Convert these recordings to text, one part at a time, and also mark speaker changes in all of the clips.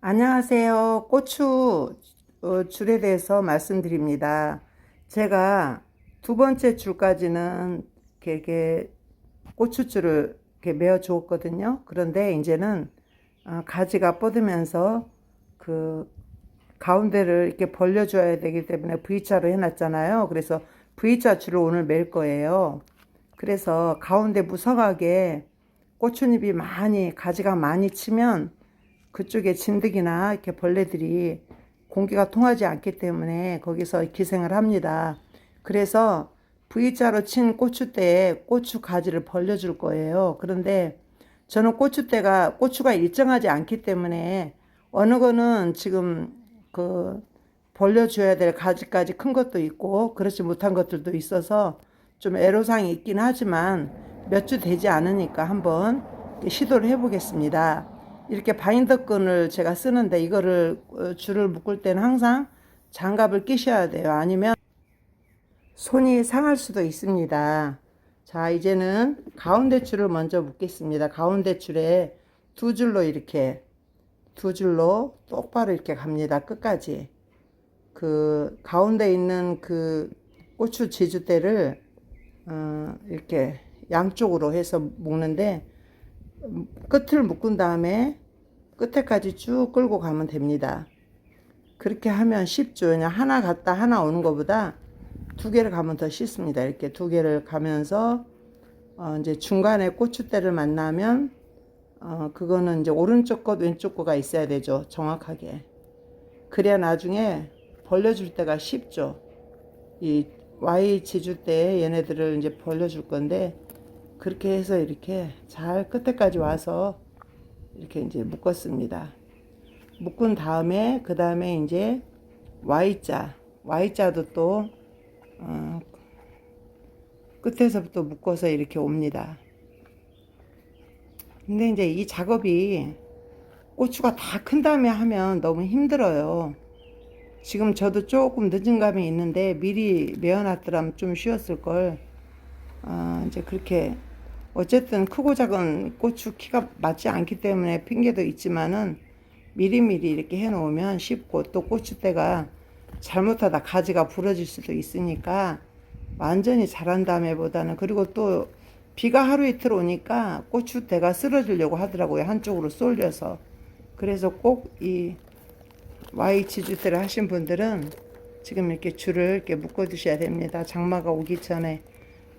Speaker 1: 안녕하세요. 고추 줄에 대해서 말씀드립니다. 제가 두 번째 줄까지는 이렇게 고추줄을 이렇게 메어 주었거든요. 그런데 이제는 가지가 뻗으면서 그 가운데를 이렇게 벌려줘야 되기 때문에 V자로 해놨잖아요. 그래서 V자 줄을 오늘 맬 거예요. 그래서 가운데 무성하게 고추잎이 많이 가지가 많이 치면 그쪽에 진드기나 이렇게 벌레들이 공기가 통하지 않기 때문에 거기서 기생을 합니다. 그래서 V자로 친 고추대에 고추 가지를 벌려줄 거예요. 그런데 저는 고추가 일정하지 않기 때문에 어느 거는 지금 그 벌려줘야 될 가지까지 큰 것도 있고 그렇지 못한 것들도 있어서 좀 애로사항이 있긴 하지만 몇 주 되지 않으니까 한번 시도를 해보겠습니다. 이렇게 바인더 끈을 제가 쓰는데 이거를 줄을 묶을 때는 항상 장갑을 끼셔야 돼요. 아니면 손이 상할 수도 있습니다. 자, 이제는 가운데 줄을 먼저 묶겠습니다. 가운데 줄에 두 줄로 똑바로 이렇게 갑니다. 끝까지. 그 가운데 있는 그 고추 지주대를 이렇게 양쪽으로 해서 묶는데 끝을 묶은 다음에 끝에까지 쭉 끌고 가면 됩니다. 그렇게 하면 쉽죠. 그냥 하나 갔다 하나 오는 것보다 두 개를 가면 더 쉽습니다. 이렇게 두 개를 가면서 이제 중간에 고추대를 만나면 그거는 이제 오른쪽 것 왼쪽 거가 있어야 되죠. 정확하게. 그래야 나중에 벌려줄 때가 쉽죠. 이 Y 지줄 때 얘네들을 이제 벌려줄 건데 그렇게 해서 이렇게 잘 끝에까지 와서 이렇게 이제 묶었습니다. 묶은 다음에 그 다음에 이제 Y자도 또 끝에서부터 묶어서 이렇게 옵니다. 근데 이제 이 작업이 고추가 다 큰 다음에 하면 너무 힘들어요. 지금 저도 조금 늦은 감이 있는데 미리 메어놨더라면 좀 쉬웠을 걸. 이제 그렇게 어쨌든 크고 작은 고추 키가 맞지 않기 때문에 핑계도 있지만은 미리미리 이렇게 해 놓으면 쉽고 또 고추대가 잘못하다 가지가 부러질 수도 있으니까 완전히 자란 다음에보다는 그리고 또 비가 하루 이틀 오니까 고추대가 쓰러지려고 하더라고요. 한쪽으로 쏠려서. 그래서 꼭 이 Y 지주대를 하신 분들은 지금 이렇게 줄을 이렇게 묶어 두셔야 됩니다. 장마가 오기 전에.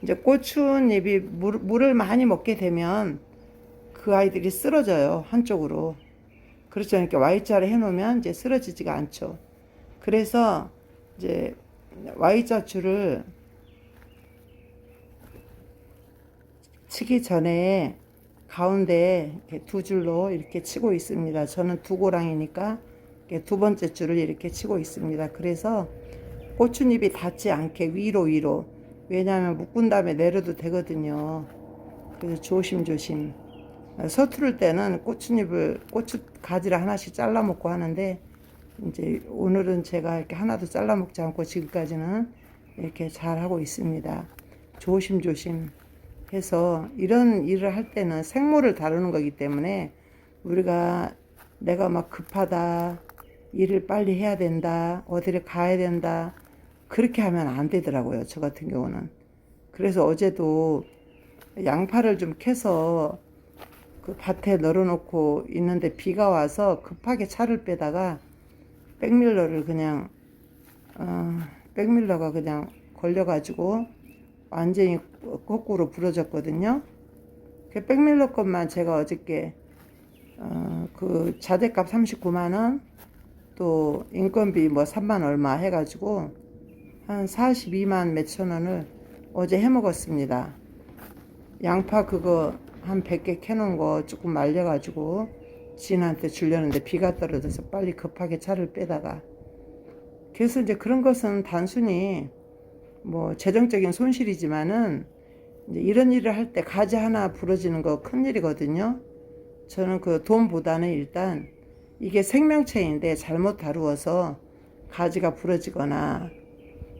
Speaker 1: 이제 고추잎이 물을 많이 먹게 되면 그 아이들이 쓰러져요. 한쪽으로. 그렇죠. 이렇게 Y자를 해놓으면 이제 쓰러지지가 않죠. 그래서 이제 Y자 줄을 치기 전에 가운데 이렇게 두 줄로 이렇게 치고 있습니다. 저는 두 고랑이니까 두 번째 줄을 이렇게 치고 있습니다. 그래서 고추잎이 닿지 않게 위로 왜냐하면 묶은 다음에 내려도 되거든요. 그래서 조심조심 서투를 때는 고추 가지를 하나씩 잘라 먹고 하는데 이제 오늘은 제가 이렇게 하나도 잘라 먹지 않고 지금까지는 이렇게 잘 하고 있습니다. 조심조심 해서 이런 일을 할 때는 생물을 다루는 거기 때문에 우리가 내가 막 급하다, 일을 빨리 해야 된다, 어디를 가야 된다, 그렇게 하면 안 되더라고요. 저 같은 경우는. 그래서 어제도 양파를 좀 캐서 그 밭에 널어놓고 있는데 비가 와서 급하게 차를 빼다가 백밀러를 그냥 백밀러가 그냥 걸려가지고 완전히 거꾸로 부러졌거든요. 그 백밀러 것만 제가 어저께 그 자재값 39만원 또 인건비 뭐 3만 얼마 해가지고 한 42만 몇천 원을 어제 해먹었습니다. 양파 그거 한 100개 캐놓은 거 조금 말려가지고 지인한테 주려는데 비가 떨어져서 빨리 급하게 차를 빼다가 그래서 이제 그런 것은 단순히 뭐 재정적인 손실이지만은 이제 이런 일을 할 때 가지 하나 부러지는 거 큰일이거든요. 저는 그 돈보다는 일단 이게 생명체인데 잘못 다루어서 가지가 부러지거나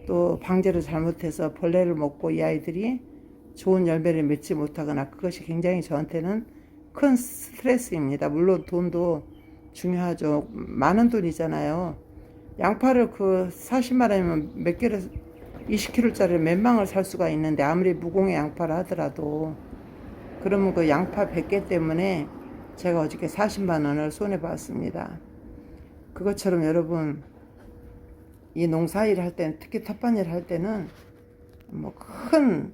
Speaker 1: 또 방제를 잘못해서 벌레를 먹고 이 아이들이 좋은 열매를 맺지 못하거나 그것이 굉장히 저한테는 큰 스트레스입니다. 물론 돈도 중요하죠. 많은 돈이잖아요. 양파를 그 40만 원이면 몇 개를 20kg짜리 몇 망을 살 수가 있는데 아무리 무공의 양파를 하더라도 그러면 그 양파 100개 때문에 제가 어저께 40만 원을 손해 봤습니다. 그것처럼 여러분 이 농사일 할 때는 특히 텃밭일 할 때는 뭐 큰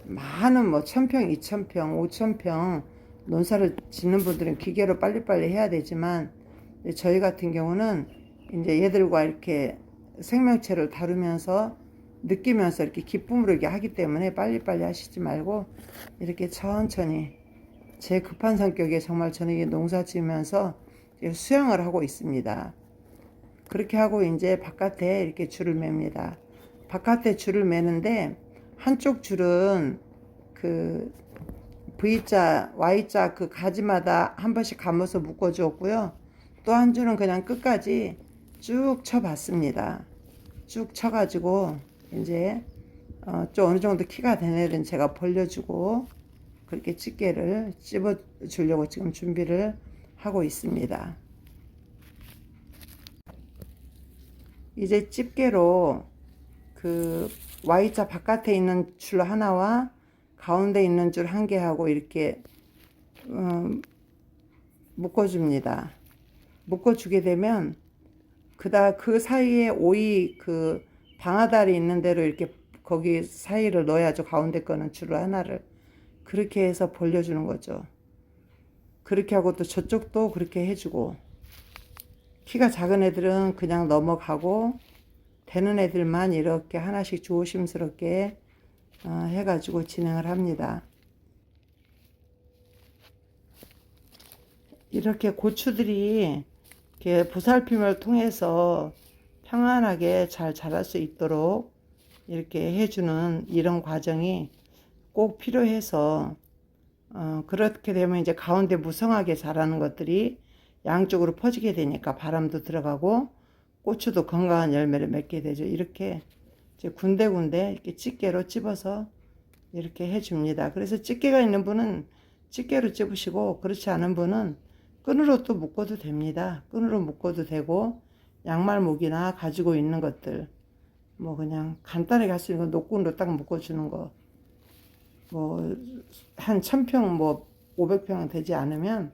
Speaker 1: 많은 뭐 1000평, 2000평, 5000평 논사를 짓는 분들은 기계로 빨리빨리 해야 되지만 저희 같은 경우는 이제 얘들과 이렇게 생명체를 다루면서 느끼면서 이렇게 기쁨으로 이렇게 하기 때문에 빨리빨리 하시지 말고 이렇게 천천히 제 급한 성격에 정말 저는 이게 농사 지으면서 수영을 하고 있습니다. 그렇게 하고 이제 바깥에 이렇게 줄을 맵니다. 바깥에 줄을 매는데 한쪽 줄은 그 V자, Y자 그 가지마다 한 번씩 감아서 묶어 주었고요. 또 한 줄은 그냥 끝까지 쭉 쳐봤습니다. 쭉 쳐가지고 이제 좀 어느 정도 키가 된 애들은 제가 벌려주고 그렇게 집게를 찝어 주려고 지금 준비를 하고 있습니다. 이제 집게로 그 Y자 바깥에 있는 줄 하나와 가운데 있는 줄 한 개하고 이렇게 묶어줍니다. 묶어주게 되면 그 사이에 오이 그 방아다리 있는 대로 이렇게 거기 사이를 넣어야죠. 가운데 거는 줄 하나를 그렇게 해서 벌려주는 거죠. 그렇게 하고 또 저쪽도 그렇게 해주고 키가 작은 애들은 그냥 넘어가고 되는 애들만 이렇게 하나씩 조심스럽게 해가지고 진행을 합니다. 이렇게 고추들이 이렇게 보살핌을 통해서 평안하게 잘 자랄 수 있도록 이렇게 해주는 이런 과정이 꼭 필요해서 그렇게 되면 이제 가운데 무성하게 자라는 것들이 양쪽으로 퍼지게 되니까 바람도 들어가고 고추도 건강한 열매를 맺게 되죠. 이렇게 이제 군데군데 이렇게 집게로 찝어서 이렇게 해줍니다. 그래서 집게가 있는 분은 집게로 찝으시고 그렇지 않은 분은 끈으로 또 묶어도 됩니다. 끈으로 묶어도 되고 양말목이나 가지고 있는 것들 뭐 그냥 간단하게 할 수 있는 거 노끈으로 딱 묶어주는 거 뭐 한 1000평 뭐 500평은 되지 않으면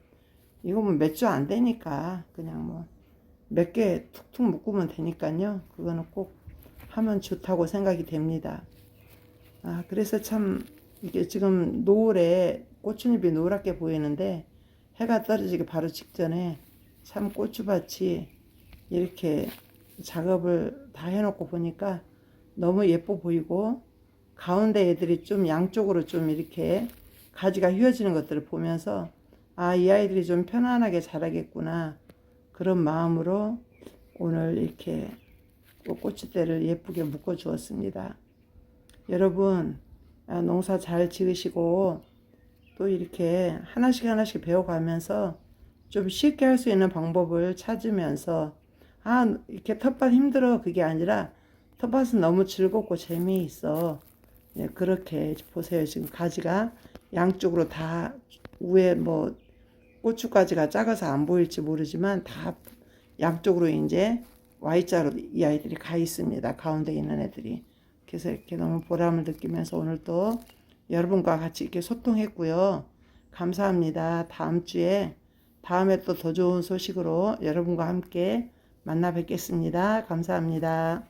Speaker 1: 이거 뭐 몇 주 안 되니까 그냥 뭐 몇 개 툭툭 묶으면 되니까요. 그거는 꼭 하면 좋다고 생각이 됩니다. 그래서 참 이게 지금 노을에 꽃잎이 노랗게 보이는데 해가 떨어지기 바로 직전에 참 고추밭이 이렇게 작업을 다 해놓고 보니까 너무 예뻐 보이고 가운데 애들이 좀 양쪽으로 좀 이렇게 가지가 휘어지는 것들을 보면서 이 아이들이 좀 편안하게 자라겠구나 그런 마음으로 오늘 이렇게 고추대를 예쁘게 묶어 주었습니다. 여러분 농사 잘 지으시고 또 이렇게 하나씩 배워가면서 좀 쉽게 할 수 있는 방법을 찾으면서 이렇게 텃밭 힘들어 그게 아니라 텃밭은 너무 즐겁고 재미있어. 네, 그렇게 보세요. 지금 가지가 양쪽으로 다 위에 뭐 고추가지가 작아서 안 보일지 모르지만 다 양쪽으로 이제 Y자로 이 아이들이 가 있습니다. 가운데 있는 애들이. 그래서 이렇게 너무 보람을 느끼면서 오늘 또 여러분과 같이 이렇게 소통했고요. 감사합니다. 다음에 또 더 좋은 소식으로 여러분과 함께 만나 뵙겠습니다. 감사합니다.